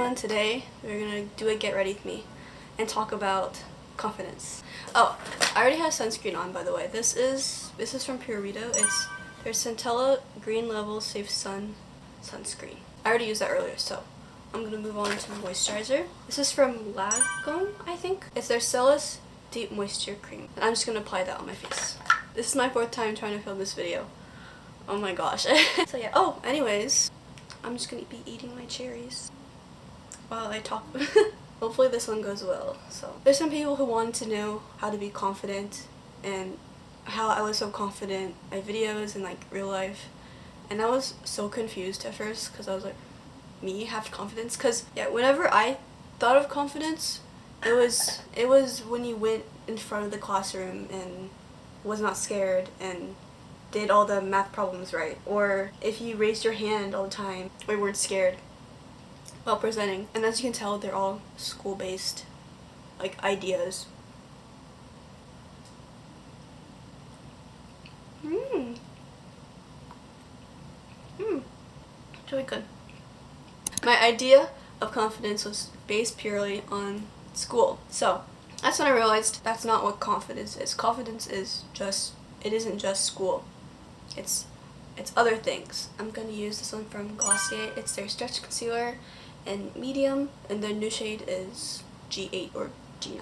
everyone, today we're gonna do a get ready with me and talk about confidence. Oh, I already have sunscreen on, by the way. This is from Purito. It's their Centella Green Level Safe Sun sunscreen. I already used that earlier, so I'm gonna move on to moisturizer. This is from Lagom, I think. It's their Cellus Deep Moisture Cream. And I'm just gonna apply that on my face. This is my 4th time trying to film this video. Oh my gosh. So yeah, oh, anyways, I'm just gonna be eating my cherries while I talk. Hopefully this one goes well. So there's some people who wanted to know how to be confident and how I was so confident in my videos and like real life. And I was so confused at first because I was like, me have confidence? Because yeah, whenever I thought of confidence, it was when you went in front of the classroom and was not scared and did all the math problems right, or if you raised your hand all the time or you weren't scared while presenting. And as you can tell, they're all school-based like ideas. It's really good. My idea of confidence was based purely on school. So that's when I realized that's not what confidence is. Confidence is just, it isn't just school. It's other things. I'm gonna use this one from Glossier. It's their Stretch Concealer in medium, and their new shade is G8 or G9.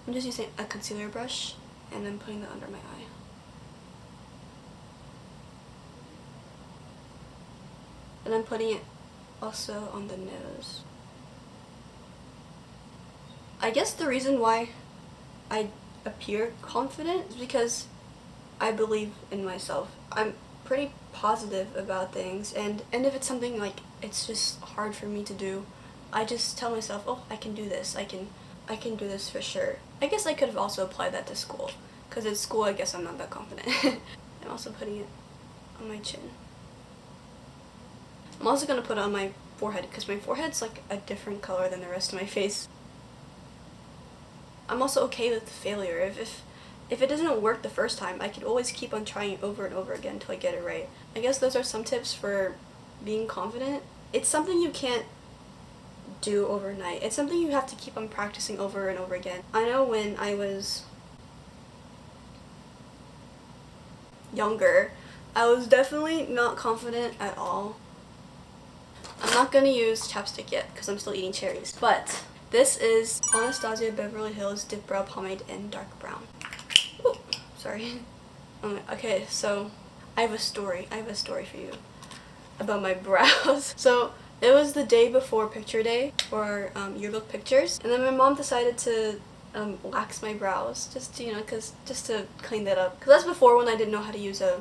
I'm just using a concealer brush and then putting that under my eye. And I'm putting it also on the nose. I guess the reason why I appear confident is because I believe in myself. I'm pretty positive about things, and if it's something like it's just hard for me to do, I just tell myself, oh, I can do this. I can do this for sure. I guess I could have also applied that to school, because at school I guess I'm not that confident. I'm also putting it on my chin. I'm also gonna put it on my forehead because my forehead's like a different color than the rest of my face. I'm also okay with failure. If it doesn't work the first time, I could always keep on trying it over and over again until I get it right. I guess those are some tips for being confident. It's something you can't do overnight. It's something you have to keep on practicing over and over again. I know when I was younger, I was definitely not confident at all. I'm not gonna use chapstick yet because I'm still eating cherries, but this is Anastasia Beverly Hills Dipbrow Pomade in dark brown. Ooh, sorry. Okay, so I have a story for you about my brows. So it was the day before picture day for yearbook pictures, and then my mom decided to wax my brows just to, you know, just to clean that up. Cause that's before when I didn't know how to use a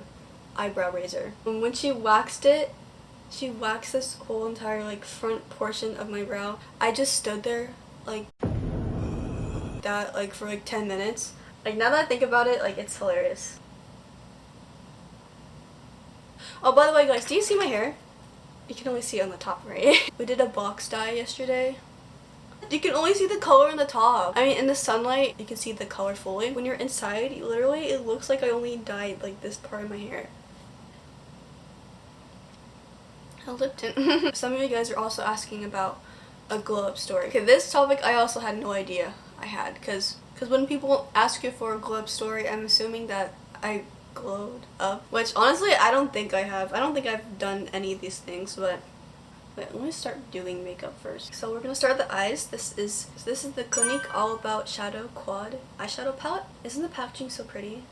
eyebrow razor. And when she waxed it, she waxed this whole entire like front portion of my brow. I just stood there like that like for like 10 minutes. Like now that I think about it, like it's hilarious. Oh, by the way guys, do you see my hair? You can only see it on the top, right? We did a box dye yesterday. You can only see the color in the top. I mean, in the sunlight, you can see the color fully. When you're inside, literally, it looks like I only dyed like this part of my hair. A lip tint. Some of you guys are also asking about a glow up story. Okay, this topic I also had no idea I had, because when people ask you for a glow up story, I'm assuming that I glowed up, which honestly I don't think I have. I don't think I've done any of these things, but wait, let me start doing makeup first. So we're gonna start the eyes. This is the Clinique All About Shadow Quad eyeshadow palette. Isn't the packaging so pretty?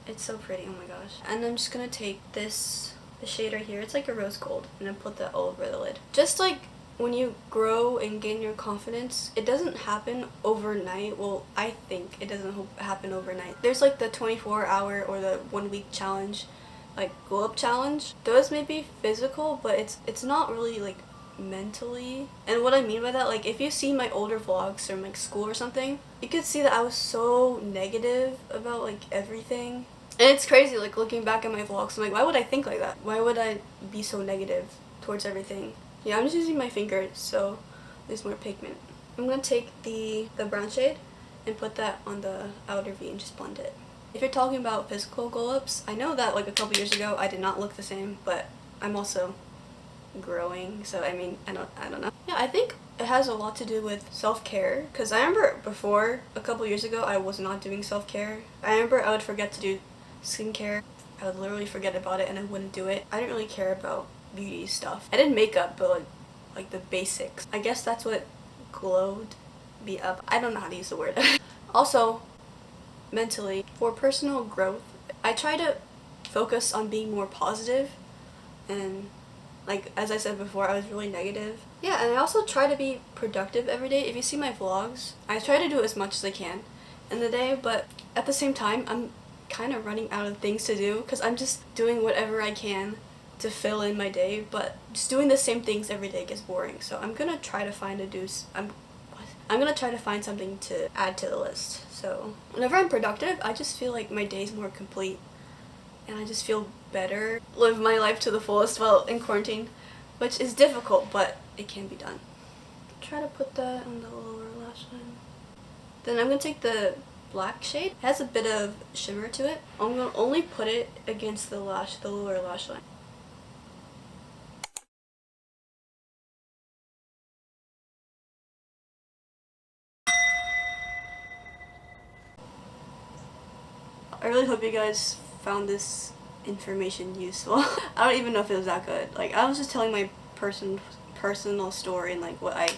It's so pretty, oh my gosh. And I'm just gonna take this shade right here. It's like a rose gold, and then put that all over the lid. Just like when you grow and gain your confidence, it doesn't happen overnight. Well, I think it doesn't happen overnight. There's like the 24-hour or the 1-week challenge, like glow up challenge. Those may be physical, but it's not really like mentally. And what I mean by that, like if you see my older vlogs from like school or something, you could see that I was so negative about like everything. And it's crazy, like looking back at my vlogs, I'm like, why would I think like that? Why would I be so negative towards everything? Yeah, I'm just using my fingers, so there's more pigment. I'm gonna take the brown shade and put that on the outer V and just blend it. If you're talking about physical glow-ups, I know that like a couple years ago I did not look the same, but I'm also growing, so I mean, I don't know. Yeah, I think it has a lot to do with self-care, because I remember before, a couple years ago, I was not doing self-care. I remember I would forget to do skincare. I would literally forget about it and I wouldn't do it. I didn't really care about beauty stuff. I did makeup, but like the basics. I guess that's what glowed me up. I don't know how to use the word. Also, mentally, for personal growth, I try to focus on being more positive, and like as I said before, I was really negative. Yeah, and I also try to be productive every day. If you see my vlogs, I try to do as much as I can in the day, but at the same time, I'm kind of running out of things to do because I'm just doing whatever I can to fill in my day, but just doing the same things every day gets boring. So I'm gonna try to find I'm gonna try to find something to add to the list. So whenever I'm productive, I just feel like my day's more complete and I just feel better. Live my life to the fullest while in quarantine, which is difficult, but it can be done. Try to put that on the lower lash line. Then I'm gonna take the black shade. It has a bit of shimmer to it. I'm gonna only put it against the lower lash line. I really hope you guys found this information useful. I don't even know if it was that good. Like, I was just telling my personal story and like what I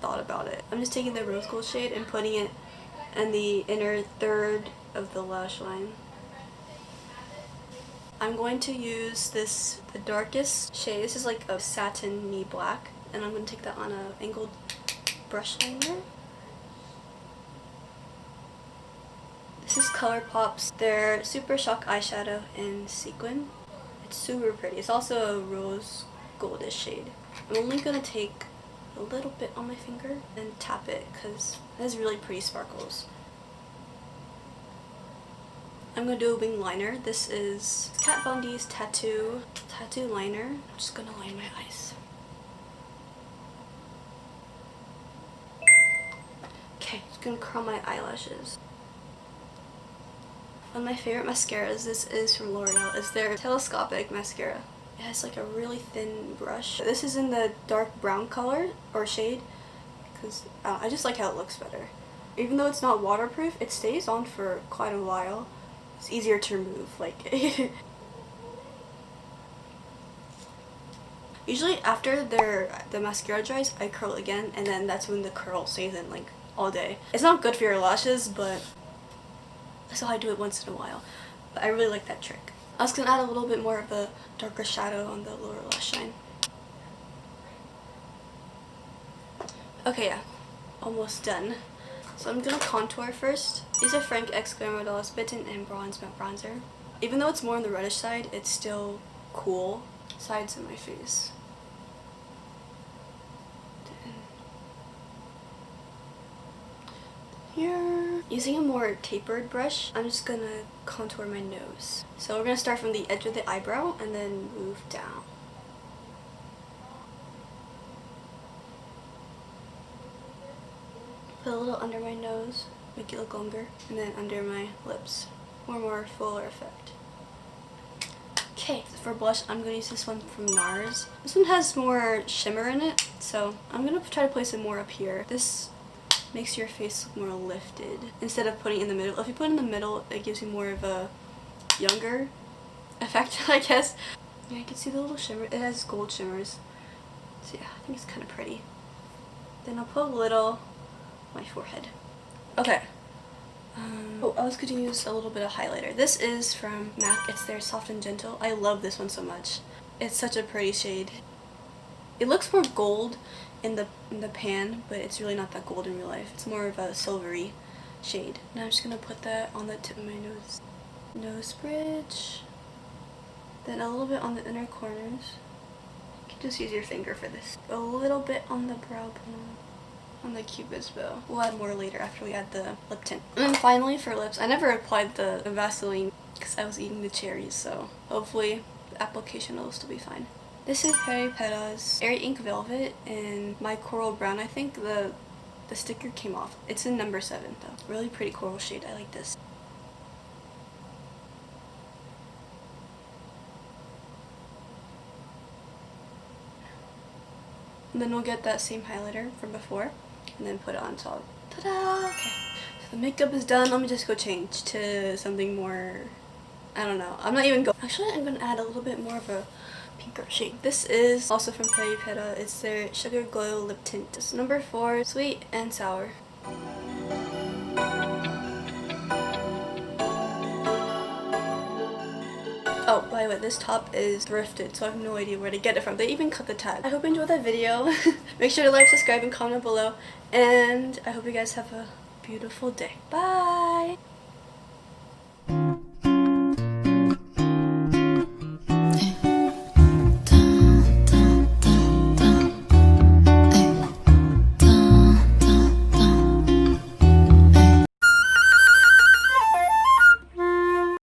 thought about it. I'm just taking the rose gold shade and putting it in the inner third of the lash line. I'm going to use the darkest shade. This is like a satiny black, and I'm going to take that on an angled brush liner. This is Colourpop's their Super Shock eyeshadow in Sequin. It's super pretty. It's also a rose goldish shade. I'm only going to take a little bit on my finger and tap it because it has really pretty sparkles. I'm going to do a wing liner. This is Kat Von D's tattoo liner. I'm just going to line my eyes. Okay, just going to curl my eyelashes. One of my favorite mascaras, this is from Loreal, is their Telescopic mascara. It has like a really thin brush. This is in the dark brown color or shade because I just like how it looks better. Even though it's not waterproof, it stays on for quite a while. It's easier to remove. Like usually after the mascara dries, I curl again, and then that's when the curl stays in like all day. It's not good for your lashes, but so I do it once in a while. But I really like that trick. I was gonna add a little bit more of a darker shadow on the lower lash line. Okay, yeah, almost done. So I'm gonna contour first. These are Frank X Glamour Dolls Bitten and Bronze Matte Bronzer. Even though it's more on the reddish side, it's still cool. Sides of my face. Here, using a more tapered brush, I'm just gonna contour my nose. So we're gonna start from the edge of the eyebrow and then move down. Put a little under my nose, make it look longer, and then under my lips for more fuller effect. Okay, for blush, I'm gonna use this one from Nars. This one has more shimmer in it, so I'm gonna try to place it more up here. This makes your face look more lifted instead of putting it in the middle. If you put it in the middle, it gives you more of a younger effect, I guess. Yeah, you can see the little shimmer. It has gold shimmers. So yeah, I think it's kind of pretty. Then I'll put a little on my forehead. Okay. Oh, I was going to use a little bit of highlighter. This is from MAC. It's their Soft and Gentle. I love this one so much. It's such a pretty shade. It looks more gold in the pan, but it's really not that gold in real life. It's more of a silvery shade. Now I'm just going to put that on the tip of my nose. Nose bridge. Then a little bit on the inner corners. You can just use your finger for this. A little bit on the brow bone. On the cupid's bow. We'll add more later after we add the lip tint. And then finally for lips, I never applied the Vaseline because I was eating the cherries, so hopefully the application will still be fine. This is Peripera's Airy Ink Velvet in my coral brown. I think the sticker came off. It's in number 7 though. Really pretty coral shade. I like this. And then we'll get that same highlighter from before and then put it on top. Ta-da! Okay. So the makeup is done. Let me just go change to something more, I don't know. I'm not even going. Actually, I'm going to add a little bit more of a pinker shade. This is also from Peripera. It's their Sugar Glow Lip Tint. It's number 4, sweet and sour. Oh, by the way, this top is thrifted, so I have no idea where to get it from. They even cut the tag. I hope you enjoyed that video. Make sure to like, subscribe, and comment below. And I hope you guys have a beautiful day. Bye!